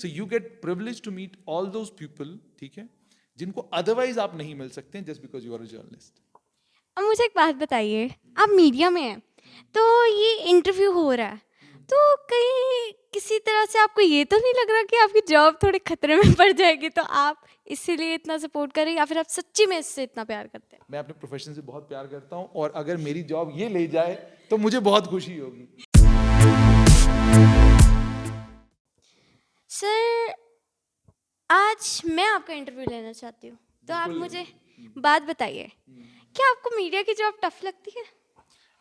So you get privilege to meet all those people, ठीक है, जिनको अदरवाइज आप नहीं मिल सकते just because you are a journalist. अब मुझे एक बात बताइए, आप मीडिया में हैं, तो ये इंटरव्यू हो रहा है, तो कहीं किसी तरह से आपको ये तो नहीं लग रहा कि आपकी जॉब थोड़े खतरे में पड़ जाएगी, तो आप इसीलिए इतना सपोर्ट करें या फिर आप सच्ची में इससे इतना प्यार करते हैं? मैं अपने प्रोफेशन से बहुत प्यार करता हूँ, और अगर मेरी जॉब ये ले जाए तो मुझे बहुत खुशी होगी। सर, आज मैं आपका इंटरव्यू लेना चाहती हूँ, तो आप बिल्कुल। मुझे बात बताइए, क्या आपको मीडिया की जॉब टफ लगती है?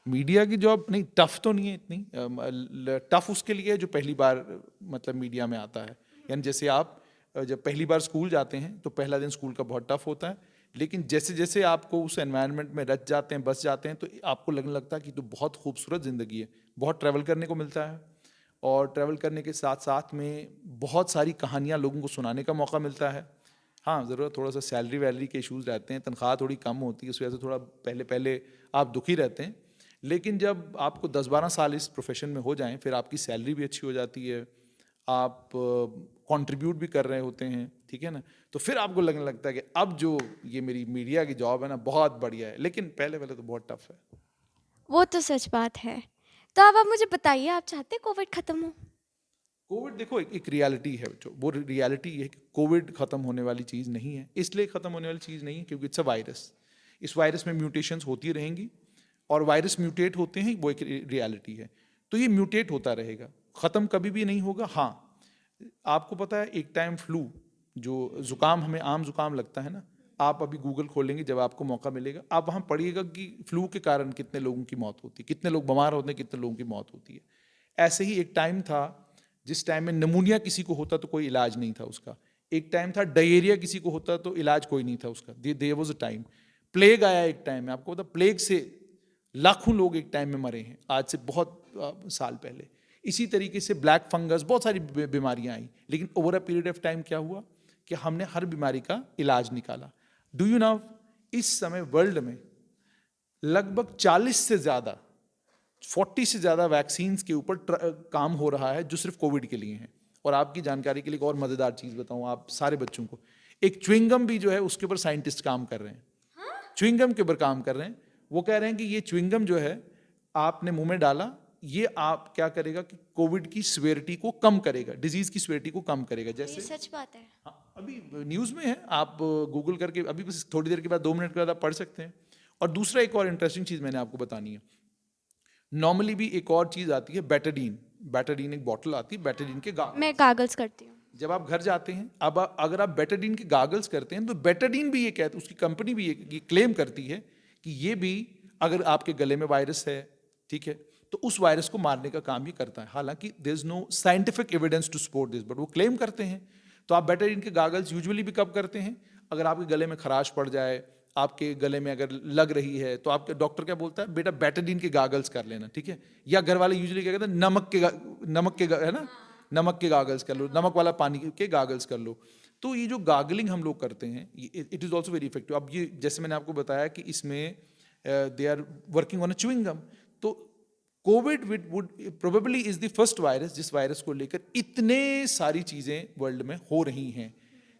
मीडिया की जॉब नहीं, टफ तो नहीं है इतनी। टफ उसके लिए है जो पहली बार मतलब मीडिया में आता है। यानी जैसे आप जब पहली बार स्कूल जाते हैं तो पहला दिन स्कूल का बहुत टफ होता है, लेकिन जैसे जैसे आपको उस एनवायरनमेंट में रच जाते हैं, बस जाते हैं, तो आपको लगने लगता है कि तो बहुत खूबसूरत ज़िंदगी है, बहुत ट्रैवल करने को मिलता है, और ट्रैवल करने के साथ साथ में बहुत सारी कहानियाँ लोगों को सुनाने का मौका मिलता है। हाँ, ज़रूर थोड़ा सा सैलरी वैलरी के इश्यूज़ रहते हैं, तनख्वाह थोड़ी कम होती है, उस वजह से थोड़ा पहले पहले आप दुखी रहते हैं, लेकिन जब आपको 10-12 साल इस प्रोफेशन में हो जाएं, फिर आपकी सैलरी भी अच्छी हो जाती है, आप कंट्रीब्यूट भी कर रहे होते हैं, ठीक है ना, तो फिर आपको लगने लगता है कि अब जो ये मेरी मीडिया की जॉब है ना, बहुत बढ़िया है, लेकिन पहले पहले तो बहुत टफ है। वो तो सच बात है। तो अब आप मुझे बताइए, आप चाहते हैं कोविड खत्म हो? कोविड देखो एक रियलिटी है, जो वो रियलिटी है कि कोविड खत्म होने वाली चीज़ नहीं है। इसलिए खत्म होने वाली चीज़ नहीं है क्योंकि इट्स अ वायरस। इस वायरस में म्यूटेशंस होती रहेंगी, और वायरस म्यूटेट होते हैं, वो एक रियलिटी है। तो ये म्यूटेट होता रहेगा, ख़त्म कभी भी नहीं होगा। हाँ, आपको पता है एक टाइम फ्लू, जो ज़ुकाम, हमें आम ज़ुकाम लगता है ना, आप अभी गूगल खोलेंगे जब आपको मौका मिलेगा, आप वहाँ पढ़िएगा कि फ्लू के कारण कितने लोगों की मौत होती है, कितने लोग बीमार होते हैं, कितने लोगों की मौत होती है। ऐसे ही एक टाइम था जिस टाइम में निमोनिया किसी को होता तो कोई इलाज नहीं था उसका। एक टाइम था डायरिया किसी को होता तो इलाज कोई नहीं था उसका। There was a time. Plague आया एक टाइम में, आपको पता, प्लेग से लाखों लोग एक टाइम में मरे हैं, आज से बहुत साल पहले। इसी तरीके से ब्लैक फंगस, बहुत सारी बीमारियां आई, लेकिन over a period of time क्या हुआ कि हमने हर बीमारी का इलाज निकाला। डू यू नो, इस समय वर्ल्ड में लगभग 40 से ज़्यादा, 40 से ज़्यादा वैक्सीन के ऊपर काम हो रहा है जो सिर्फ कोविड के लिए हैं। और आपकी जानकारी के लिए एक और मज़ेदार चीज़ बताऊं आप सारे बच्चों को, एक च्युइंगम भी जो है उसके ऊपर साइंटिस्ट काम कर रहे हैं। च्युइंगम के ऊपर काम कर रहे हैं। वो कह रहे हैं कि ये च्युइंगम जो है आपने मुंह में डाला, ये आप क्या करेगा कि कोविड की सिवियरिटी को कम करेगा, डिजीज की सिवियरिटी को कम करेगा। ये जैसे सच बात है? हाँ, अभी न्यूज़ में है, आप गूगल करके अभी बस थोड़ी देर के बाद, 2 मिनट के बाद आप पढ़ सकते हैं। और दूसरा एक और इंटरेस्टिंग चीज़ मैंने आपको बतानी है। नॉर्मली भी एक और चीज़ आती है, बेटाडीन। बेटाडीन एक बॉटल आती है, बेटाडीन के मैं गागल्स। कागल्स करती हूँ। जब आप घर जाते हैं, अब अगर आप बेटाडीन के गागल्स करते हैं, तो बेटाडीन भी ये कहते, उसकी कंपनी भी ये क्लेम करती है कि ये भी, अगर आपके गले में वायरस है, ठीक है, तो उस वायरस को मारने का काम ही करता है। हालांकि there is no scientific evidence to support this, but वो क्लेम करते हैं। तो आप बेटाडीन के गागल्स यूजुअली भी कब करते हैं? अगर आपके गले में खराश पड़ जाए, आपके गले में अगर लग रही है, तो आपके डॉक्टर क्या बोलता है, बेटा बेटाडीन के गागल्स कर लेना, ठीक है। या घर वाले यूजुअली क्या कहते हैं, है ना, नमक के गागल्स कर लो, नमक वाला पानी के गागल्स कर लो। तो ये जो गागलिंग हम लोग करते हैं, it is also very effective. अब ये जैसे मैंने आपको बताया कि इसमें they are working on a chewing gum. तो covid would probably is the first virus जिस वायरस को लेकर इतने सारी चीज़ें वर्ल्ड में हो रही हैं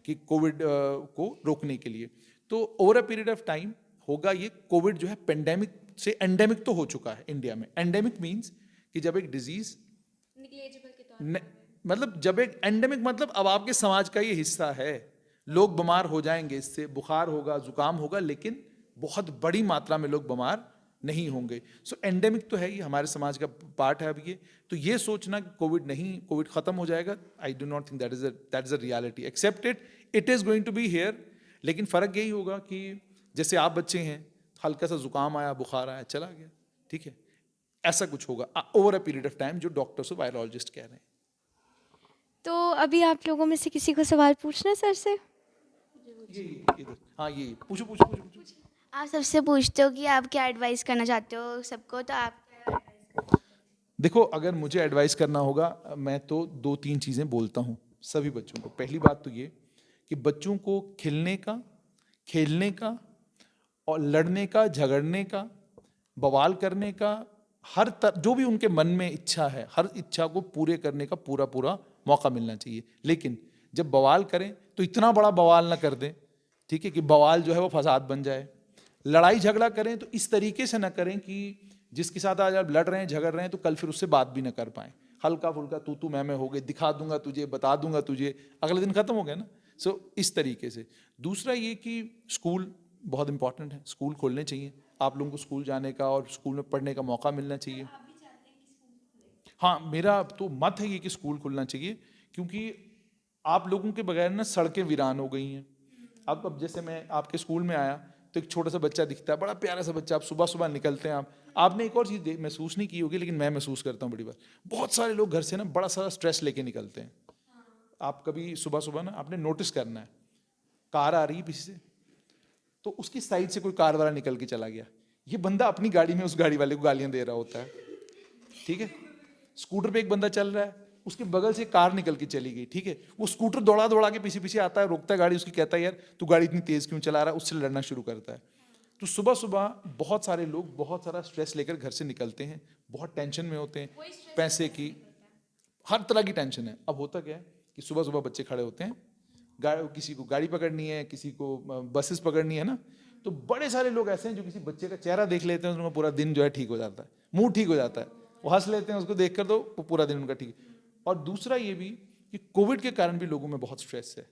कि कोविड को रोकने के लिए। तो over a period of time होगा ये कोविड जो है, पेंडेमिक से एंडेमिक तो हो चुका है इंडिया में। एंडेमिक मीन्स कि जब एक डिजीज, मतलब जब एक एंडेमिक, मतलब अब आपके समाज का ये हिस्सा है, लोग बीमार हो जाएंगे इससे, बुखार होगा, जुकाम होगा, लेकिन बहुत बड़ी मात्रा में लोग बीमार नहीं होंगे। सो एंडेमिक तो है, ये हमारे समाज का पार्ट है अब ये। तो ये सोचना कि कोविड नहीं, कोविड खत्म हो जाएगा, I do not think that is a reality. Except it is going to be here. लेकिन फ़र्क यही होगा कि जैसे आप बच्चे हैं, हल्का सा जुकाम आया, बुखार आया, चला गया, ठीक है, ऐसा कुछ होगा over a period of time, जो डॉक्टर्स और वायरोलॉजिस्ट कह रहे हैं। तो अभी आप लोगों में से किसी को सवाल पूछना है सर से? ये इधर, हाँ, ये पूछो पूछो पूछो पूछो। आप सबसे पूछते हो कि आप क्या एडवाइस करना चाहते हो सबको, तो आप देखो, अगर मुझे एडवाइस करना होगा, मैं तो 2-3 चीज़ें बोलता हूँ सभी बच्चों को। पहली बात तो ये कि बच्चों को खिलने का, खेलने का, और लड़ने का, झगड़ने का, बवाल करने का, जो भी उनके मन में इच्छा है, हर इच्छा को पूरे करने का पूरा पूरा मौका मिलना चाहिए। लेकिन जब बवाल करें तो इतना बड़ा बवाल ना कर दें, ठीक है, कि बवाल जो है वो फसाद बन जाए। लड़ाई झगड़ा करें तो इस तरीके से ना करें कि जिसके साथ आज आप लड़ रहे हैं, झगड़ रहे हैं, तो कल फिर उससे बात भी ना कर पाएं। हल्का फुल्का तू मैं हो गए, दिखा दूंगा तुझे, बता दूंगा तुझे, अगले दिन खत्म हो गया ना। सो इस तरीके से। दूसरा ये कि स्कूल बहुत इंपॉर्टेंट है, स्कूल खोलने चाहिए, आप लोगों को स्कूल जाने का और स्कूल में पढ़ने का मौका मिलना चाहिए। हाँ, मेरा तो मत है ये कि स्कूल खुलना चाहिए, क्योंकि आप लोगों के बगैर ना सड़कें वीरान हो गई हैं। अब जैसे मैं आपके स्कूल में आया तो एक छोटा सा बच्चा दिखता है, बड़ा प्यारा सा बच्चा, आप सुबह सुबह निकलते हैं, आपने एक और चीज़ महसूस नहीं की होगी, लेकिन मैं महसूस करता हूँ बड़ी बार, बहुत सारे लोग घर से ना बड़ा सारा स्ट्रेस लेके निकलते हैं। आप कभी सुबह सुबह ना आपने नोटिस करना है, कार आ रही है पीछे से, तो उसकी साइड से कोई कार वाला निकल के चला गया, ये बंदा अपनी गाड़ी में उस गाड़ी वाले को गालियां दे रहा होता है, ठीक है। स्कूटर पे एक बंदा चल रहा है, उसके बगल से कार निकल के चली गई, ठीक है, वो स्कूटर दौड़ा दौड़ा के पीछे पीछे आता है, रोकता है गाड़ी, उसकी कहता है यार तू गाड़ी इतनी तेज क्यों चला रहा है, उससे लड़ना शुरू करता है। तो सुबह सुबह बहुत सारे लोग बहुत सारा स्ट्रेस लेकर घर से निकलते हैं, बहुत टेंशन में होते हैं, पैसे की, हर तरह की टेंशन है। अब होता क्या है कि सुबह सुबह बच्चे खड़े होते हैं, किसी को गाड़ी पकड़नी है, किसी को बसेस पकड़नी है ना, तो बड़े सारे लोग ऐसे हैं जो किसी बच्चे का चेहरा देख लेते हैं, उनका पूरा दिन जो है ठीक हो जाता है, मूड ठीक हो जाता है, वो हंस लेते हैं उसको देखकर, तो पूरा दिन उनका ठीक। और दूसरा ये भी कि कोविड के कारण भी लोगों में बहुत स्ट्रेस है।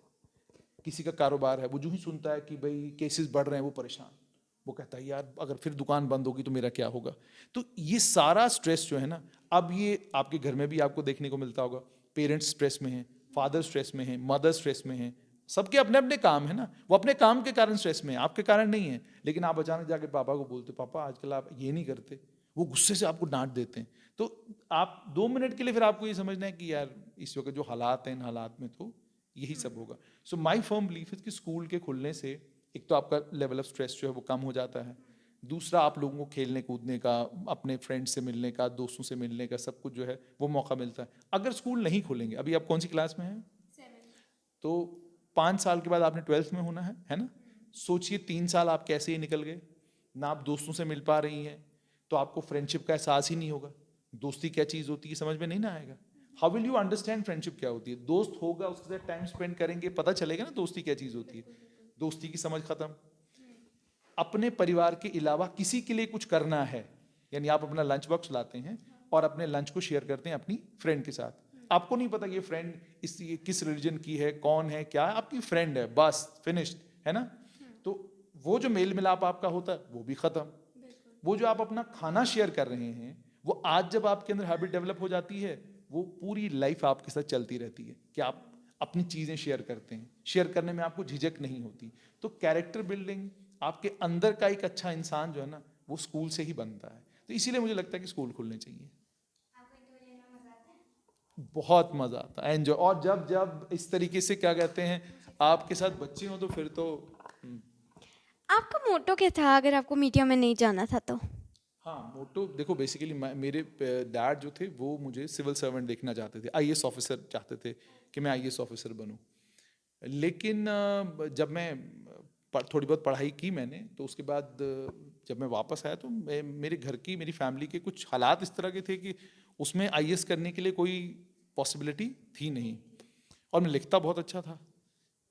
किसी का कारोबार है, वो जो ही सुनता है कि भाई केसेस बढ़ रहे हैं, वो परेशान, वो कहता है यार अगर फिर दुकान बंद होगी तो मेरा क्या होगा। तो ये सारा स्ट्रेस जो है ना, अब ये आपके घर में भी आपको देखने को मिलता होगा, पेरेंट्स स्ट्रेस में हैं, फादर स्ट्रेस में हैं, मदर स्ट्रेस में हैं, सबके अपने अपने काम है ना, वो अपने काम के कारण स्ट्रेस में है, आपके कारण नहीं है। लेकिन आप अचानक जाके पापा को बोलते, पापा आजकल आप ये नहीं करते, वो गुस्से से आपको डांट देते हैं। तो आप 2 मिनट के लिए फिर आपको ये समझना है कि यार इस वक्त जो हालात हैं, इन हालात में तो यही सब होगा। सो माई फर्म बिलीफ इज कि स्कूल के खुलने से एक तो आपका लेवल ऑफ स्ट्रेस जो है वो कम हो जाता है, दूसरा आप लोगों को खेलने कूदने का, अपने फ्रेंड्स से मिलने का, दोस्तों से मिलने का, सब कुछ जो है वो मौका मिलता है। अगर स्कूल नहीं खोलेंगे, अभी आप कौन सी क्लास में हैं? 7। तो 5 साल के बाद आपने 12th में होना है ना। सोचिए 3 साल आप कैसे ही निकल गए ना, आप दोस्तों से मिल पा रही हैं, तो आपको फ्रेंडशिप का एहसास ही नहीं होगा, दोस्ती क्या चीज़ होती है समझ में नहीं ना आएगा। How will you understand friendship क्या होती है? दोस्त होगा, उसके साथ टाइम स्पेंड करेंगे, पता चलेगा ना दोस्ती क्या चीज़ होती है। दोस्ती की समझ खत्म। अपने परिवार के अलावा किसी के लिए कुछ करना है, यानी आप अपना लंच बॉक्स लाते हैं और अपने लंच को शेयर करते हैं अपनी फ्रेंड के साथ। आपको नहीं पता ये फ्रेंड ये किस रिलीजन की है, कौन है, क्या है, आपकी फ्रेंड है, बस फिनिश्ड है ना। तो वो जो मेल मिलाप आपका होता है वो भी खत्म। वो जो आप अपना खाना शेयर कर रहे हैं, वो आज जब आपके अंदर हैबिट डेवलप हो जाती है, वो पूरी लाइफ आपके साथ चलती रहती है कि आप अपनी चीज़ें शेयर करते हैं, शेयर करने में आपको झिझक नहीं होती। तो कैरेक्टर बिल्डिंग, आपके अंदर का एक अच्छा इंसान जो है ना, वो स्कूल से ही बनता है। तो इसीलिए मुझे लगता है कि स्कूल खुलने चाहिए। बहुत मज़ा आता है, एंजॉय। और जब जब इस तरीके से क्या कहते हैं आपके साथ बच्चे हों तो फिर तो आपका मोटो क्या था अगर आपको मीडिया में नहीं जाना था तो? हाँ, मोटो देखो, बेसिकली मेरे डैड जो थे वो मुझे सिविल सर्वेंट देखना चाहते थे, आईएएस ऑफिसर चाहते थे कि मैं आईएएस ऑफिसर बनूं। लेकिन जब मैं थोड़ी बहुत पढ़ाई की मैंने, तो उसके बाद जब मैं वापस आया तो मेरे घर की, मेरी फैमिली के कुछ हालात इस तरह के थे कि उसमें आईएएस करने के लिए कोई पॉसिबिलिटी थी नहीं, और मैं लिखता बहुत अच्छा था,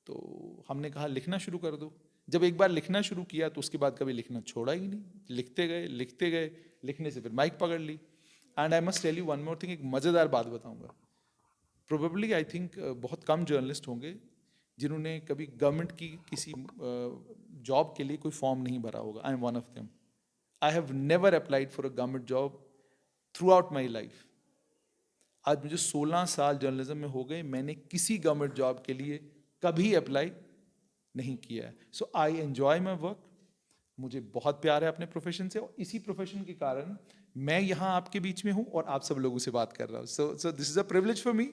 तो हमने कहा लिखना शुरू कर दो। जब एक बार लिखना शुरू किया तो उसके बाद कभी लिखना छोड़ा ही नहीं, लिखते गए लिखते गए, लिखने से फिर माइक पकड़ ली। And I must tell you one more thing, एक मज़ेदार बात बताऊंगा। प्रोबेबली आई थिंक बहुत कम जर्नलिस्ट होंगे जिन्होंने कभी गवर्नमेंट की किसी जॉब के लिए कोई फॉर्म नहीं भरा होगा। I am one of them. I have never applied for a government job through out my life. आज मुझे 16 साल जर्नलिज्म में हो गए, मैंने किसी गवर्नमेंट जॉब के लिए कभी अप्लाई नहीं किया है। सो आई एन्जॉय माई वर्क, मुझे बहुत प्यार है अपने प्रोफेशन से, और इसी प्रोफेशन के कारण मैं यहाँ आपके बीच में हूँ और आप सब लोगों से बात कर रहा हूँ। So this is a privilege for me.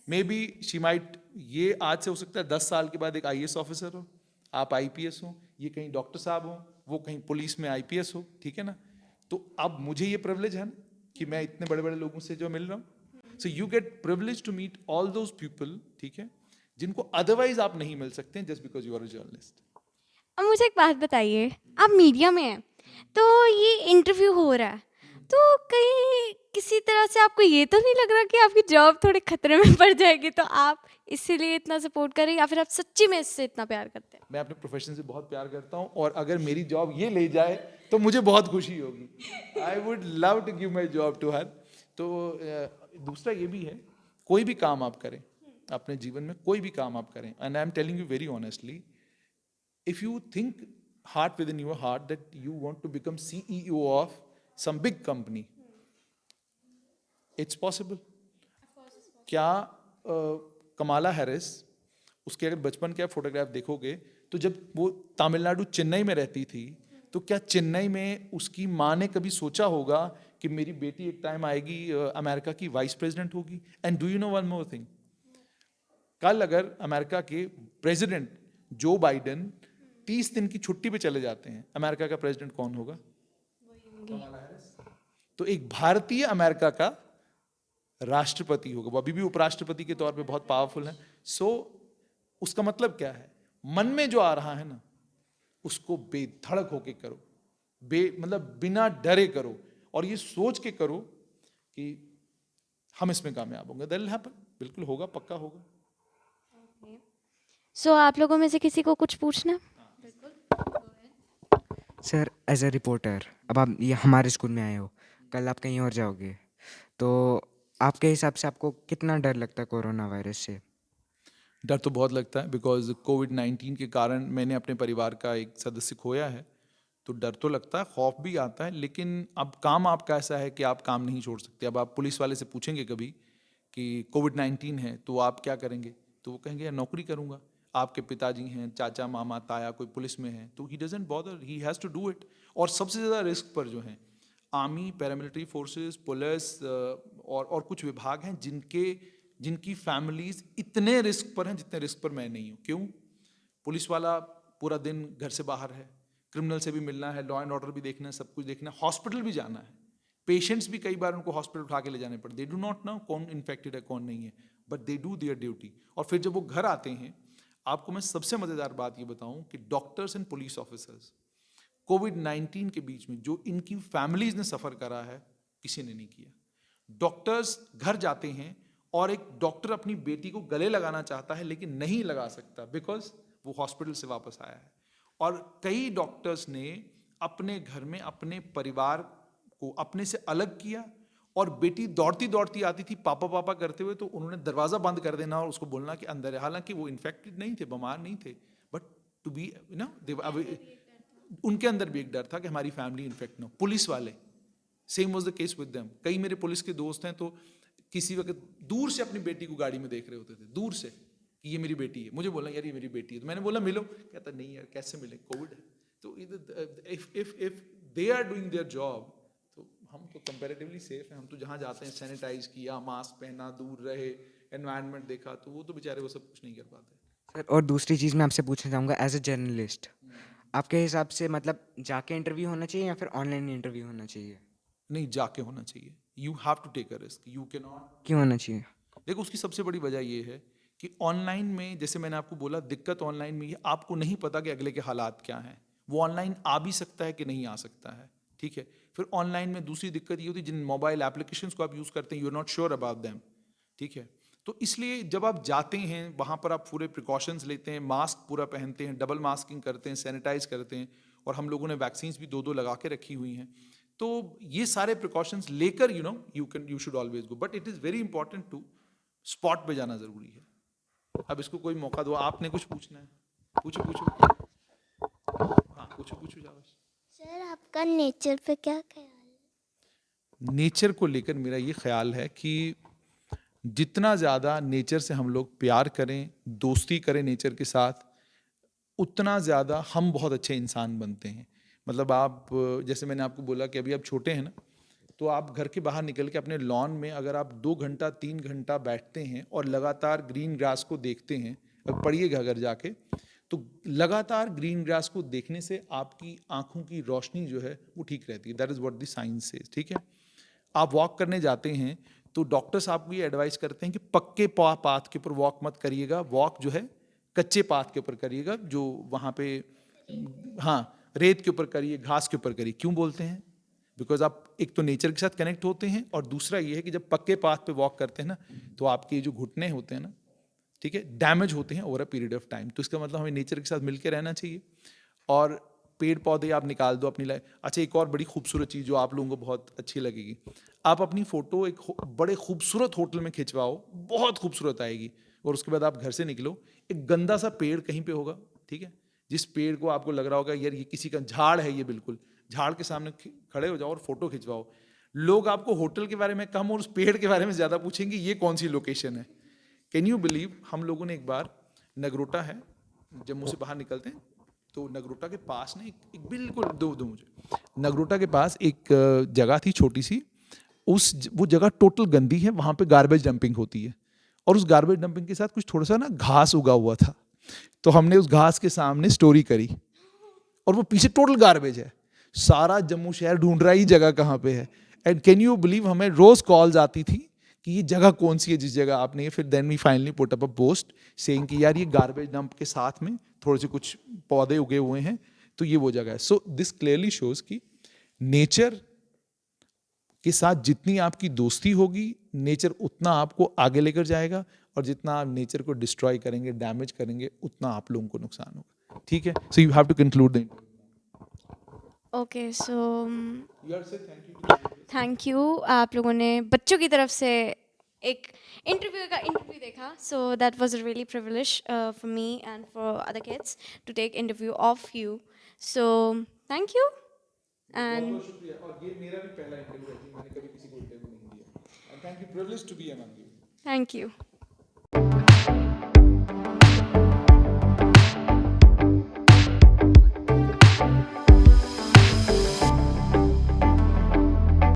May be she might, ये आज से हो सकता है 10 साल के बाद एक आईएएस ऑफिसर हो, आप आईपीएस हो, ये कहीं डॉक्टर साहब हो, वो कहीं पुलिस में आईपीएस हो, ठीक है ना। तो अब मुझे ये प्रिविलेज है ना कि मैं इतने बड़े बड़े लोगों से जो मिल रहा हूँ। So you get privilege to meet all those people, ठीक है, जिनको अदरवाइज आप नहीं मिल सकते just because you are a journalist. अब मुझे एक बात बताइए, आप मीडिया में हैं तो ये इंटरव्यू हो रहा है, तो कहीं किसी तरह से आपको ये तो नहीं लग रहा कि आपकी जॉब थोड़े खतरे में पड़ जाएगी, तो आप इसीलिए इतना सपोर्ट करें, या फिर आप सच्ची में इससे इतना प्यार करते हैं? मैं अपने प्रोफेशन से बहुत प्यार करता हूँ और अगर मेरी जॉब ये ले जाए तो मुझे बहुत खुशी होगी। I would love to give my job to her. तो दूसरा ये भी है, कोई भी काम आप करें अपने जीवन में, कोई भी काम आप करें, and I am telling you very honestly, if you think heart within your heart that you want to become CEO of some big company, it's possible. क्या कमाला हैरिस, उसके अगर बचपन के आप फोटोग्राफ देखोगे तो जब वो तमिलनाडु चेन्नई में रहती थी तो क्या चेन्नई में उसकी माँ ने कभी सोचा होगा कि मेरी बेटी एक टाइम आएगी अमेरिका की वाइस प्रेसिडेंट होगी? And do you know one more thing, कल अगर अमेरिका के प्रेसिडेंट जो बाइडेन 30 दिन की छुट्टी पे चले जाते हैं, अमेरिका का प्रेसिडेंट कौन होगा? कमला हैरिस। तो एक भारतीय अमेरिका का राष्ट्रपति होगा, वो अभी भी उपराष्ट्रपति के तौर पे बहुत पावरफुल है। सो उसका मतलब क्या है, मन में जो आ रहा है ना उसको बेधड़क होके करो, मतलब बिना डरे करो, और ये सोच के करो कि हम इसमें कामयाब होंगे। दैट विल हैपन, बिल्कुल होगा, पक्का होगा। सो आप लोगों में से किसी को कुछ पूछना है? सर, एज अ रिपोर्टर, अब आप ये हमारे स्कूल में आए हो, कल आप कहीं और जाओगे, तो आपके हिसाब से आपको कितना डर लगता है कोरोना वायरस से? डर तो बहुत लगता है, बिकॉज कोविड-19 के कारण मैंने अपने परिवार का एक सदस्य खोया है, तो डर तो लगता है, खौफ भी आता है। लेकिन अब काम आपका ऐसा है कि आप काम नहीं छोड़ सकते। अब आप पुलिस वाले से पूछेंगे कभी कि कोविड-19 है तो आप क्या करेंगे, तो वो कहेंगे यार नौकरी करूँगा। आपके पिताजी हैं, चाचा, मामा, ताया कोई पुलिस में है, तो he doesn't bother, he has to do it. और सबसे ज़्यादा रिस्क पर जो हैं आर्मी, पैरामिलिट्री फोर्सेस, पुलिस और कुछ विभाग हैं जिनकी फैमिलीज इतने रिस्क पर हैं जितने रिस्क पर मैं नहीं हूँ। क्यों? पुलिस वाला पूरा दिन घर से बाहर है, क्रिमिनल से भी मिलना है, लॉ एंड ऑर्डर भी देखना है, सब कुछ देखना है, हॉस्पिटल भी जाना है, पेशेंट्स भी कई बार उनको हॉस्पिटल उठा के ले जाने पड़ते। दे डू नॉट नो कौन इन्फेक्टेड है कौन नहीं है, but they do their duty. और फिर जब वो घर आते हैं, आपको मैं सबसे मजेदार बात ये बताऊं कि डॉक्टर्स एंड पुलिस ऑफिसर्स कोविड-19 के बीच में जो इनकी फैमिलीज ने सफर करा है, किसी ने नहीं किया। डॉक्टर्स घर जाते हैं और एक डॉक्टर अपनी बेटी को गले लगाना चाहता है लेकिन नहीं लगा सकता बिकॉज वो हॉस्पिटल से वापस आया है। और कई डॉक्टर्स ने अपने घर में अपने परिवार को अपने से अलग किया, और बेटी दौड़ती दौड़ती आती थी पापा पापा करते हुए, तो उन्होंने दरवाजा बंद कर देना और उसको बोलना कि अंदर है। हालांकि वो इन्फेक्टेड नहीं थे, बीमार नहीं थे, बट टू बी उनके अंदर भी एक डर था कि हमारी फैमिली इन्फेक्ट ना हो। पुलिस वाले, same was the case with them. कई मेरे पुलिस के दोस्त हैं तो किसी वक्त दूर से अपनी बेटी को गाड़ी में देख रहे होते थे, दूर से कि ये मेरी बेटी है। मुझे बोला यार ये मेरी बेटी है, तो मैंने बोला मिलो, कहता नहीं यार कैसे मिले, कोविड है। तो if they are doing their job तो हम तो कंपैरेटिवली सेफ हैं। हम तो जहाँ जाते हैं सैनिटाइज किया, मास्क पहना, दूर रहे, एनवायरनमेंट देखा, तो वो तो बेचारे वो सब कुछ नहीं कर पाते। सर, और दूसरी चीज़ मैं आपसे पूछना चाहूँगा, एज अ जर्नलिस्ट, आपके हिसाब से मतलब जाके इंटरव्यू होना चाहिए या फिर ऑनलाइन इंटरव्यू होना चाहिए? नहीं, जाके होना चाहिए। You have to take a risk, you can not. क्यों होना चाहिए? देखो उसकी सबसे बड़ी वजह ये है कि ऑनलाइन में, जैसे मैंने आपको बोला, दिक्कत ऑनलाइन में ये आपको नहीं पता कि अगले के हालात क्या हैं। वो ऑनलाइन आ भी सकता है कि नहीं आ सकता है, ठीक है। फिर ऑनलाइन में दूसरी दिक्कत ये होती है, जिन मोबाइल एप्लीकेशंस को आप यूज़ करते हैं, you are not sure about them, ठीक है। तो इसलिए जब आप जाते हैं वहाँ पर आप पूरे प्रिकॉशंस लेते हैं, मास्क पूरा पहनते हैं, डबल मास्किंग करते हैं, सैनिटाइज करते हैं, और हम लोगों ने वैक्सीन्स भी 2-2 लगा के रखी हुई हैं। तो ये सारे प्रिकॉशंस लेकर you should always go, but it is very important to spot पे जाना ज़रूरी है। अब इसको कोई मौका दो, आपने कुछ पूछना है, पूछो हाँ पूछो जाओ। सर, आपका नेचर पे क्या ख्याल है? नेचर को लेकर मेरा ये ख्याल है कि जितना ज़्यादा नेचर से हम लोग प्यार करें, दोस्ती करें नेचर के साथ, उतना ज़्यादा हम बहुत अच्छे इंसान बनते हैं। मतलब आप, जैसे मैंने आपको बोला कि अभी आप छोटे हैं ना, तो आप घर के बाहर निकल के अपने लॉन में अगर आप 2 घंटा 3 घंटा बैठते हैं और लगातार ग्रीन ग्रास को देखते हैं, अब पढ़िएगा घर जाके, तो लगातार ग्रीन ग्रास को देखने से आपकी आँखों की रोशनी जो है वो ठीक रहती है। That is what the science says, ठीक है। आप वॉक करने जाते हैं तो डॉक्टर्स आपको ये एडवाइस करते हैं कि पक्के पाथ के ऊपर वॉक मत करिएगा, वॉक जो है कच्चे पाथ के ऊपर करिएगा, जो वहाँ पे हाँ रेत के ऊपर करिए, घास के ऊपर करिए। क्यों बोलते हैं? बिकॉज आप एक तो नेचर के साथ कनेक्ट होते हैं, और दूसरा ये है कि जब पक्के पाथ पे वॉक करते हैं ना, तो आपके जो घुटने होते हैं ना, ठीक है, डैमेज होते हैं over a period of time. तो इसका मतलब हमें नेचर के साथ मिलकर रहना चाहिए, और पेड़ पौधे आप निकाल दो अपनी लाइफ। अच्छा, एक और बड़ी खूबसूरत चीज़ जो आप लोगों को बहुत अच्छी लगेगी, आप अपनी फ़ोटो एक बड़े खूबसूरत होटल में खिंचवाओ, बहुत खूबसूरत आएगी, और उसके बाद आप घर से निकलो, एक गंदा सा पेड़ कहीं पे होगा, ठीक है, जिस पेड़ को आपको लग रहा होगा यार ये किसी का झाड़ है, ये बिल्कुल झाड़ के सामने खड़े हो जाओ और फोटो खिंचवाओ। लोग आपको होटल के बारे में कम और उस पेड़ के बारे में ज़्यादा पूछेंगे ये कौन सी लोकेशन है। कैन यू बिलीव, हम लोगों ने एक बार, नगरोटा है, जम्मू से बाहर निकलते हैं तो नगरोटा के पास ना एक बिल्कुल दो मुझे, नगरोटा के पास एक जगह थी छोटी सी, वो जगह टोटल गंदी है, वहाँ पे गार्बेज डंपिंग होती है, और उस गार्बेज डंपिंग के साथ कुछ थोड़ा सा ना घास उगा हुआ था। तो हमने उस घास के सामने स्टोरी करी, और वो पीछे टोटल गार्बेज है। सारा जम्मू शहर ढूंढ रहा है ये जगह कहाँ पे है। एंड कैन यू बिलीव, हमें रोज कॉल्स आती थी कि ये जगह कौन सी है जिस जगह आपने ये। फिर then we finally put up a post saying कि यार ये गार्बेज डंप के साथ में थोड़े से कुछ पौधे उगे हुए हैं, तो ये वो जगह है। सो दिस क्लियरली शोज कि नेचर के साथ जितनी आपकी दोस्ती होगी, नेचर उतना आपको आगे लेकर जाएगा, और जितना आप नेचर को डिस्ट्रॉय करेंगे, डैमेज करेंगे, उतना आप लोगों को नुकसान होगा। ठीक है, so you have to conclude the okay, so thank you. आप लोगों ने बच्चों की तरफ से एक इंटरव्यू देखा, so that was a really privilege for me and for other kids to take interview of you. So thank you and शुक्रिया, और ये मेरा भी पहला इंटरव्यू है, मैंने कभी किसी को इंटरव्यू नहीं दिया। Thank you, privilege to be among you. Thank you.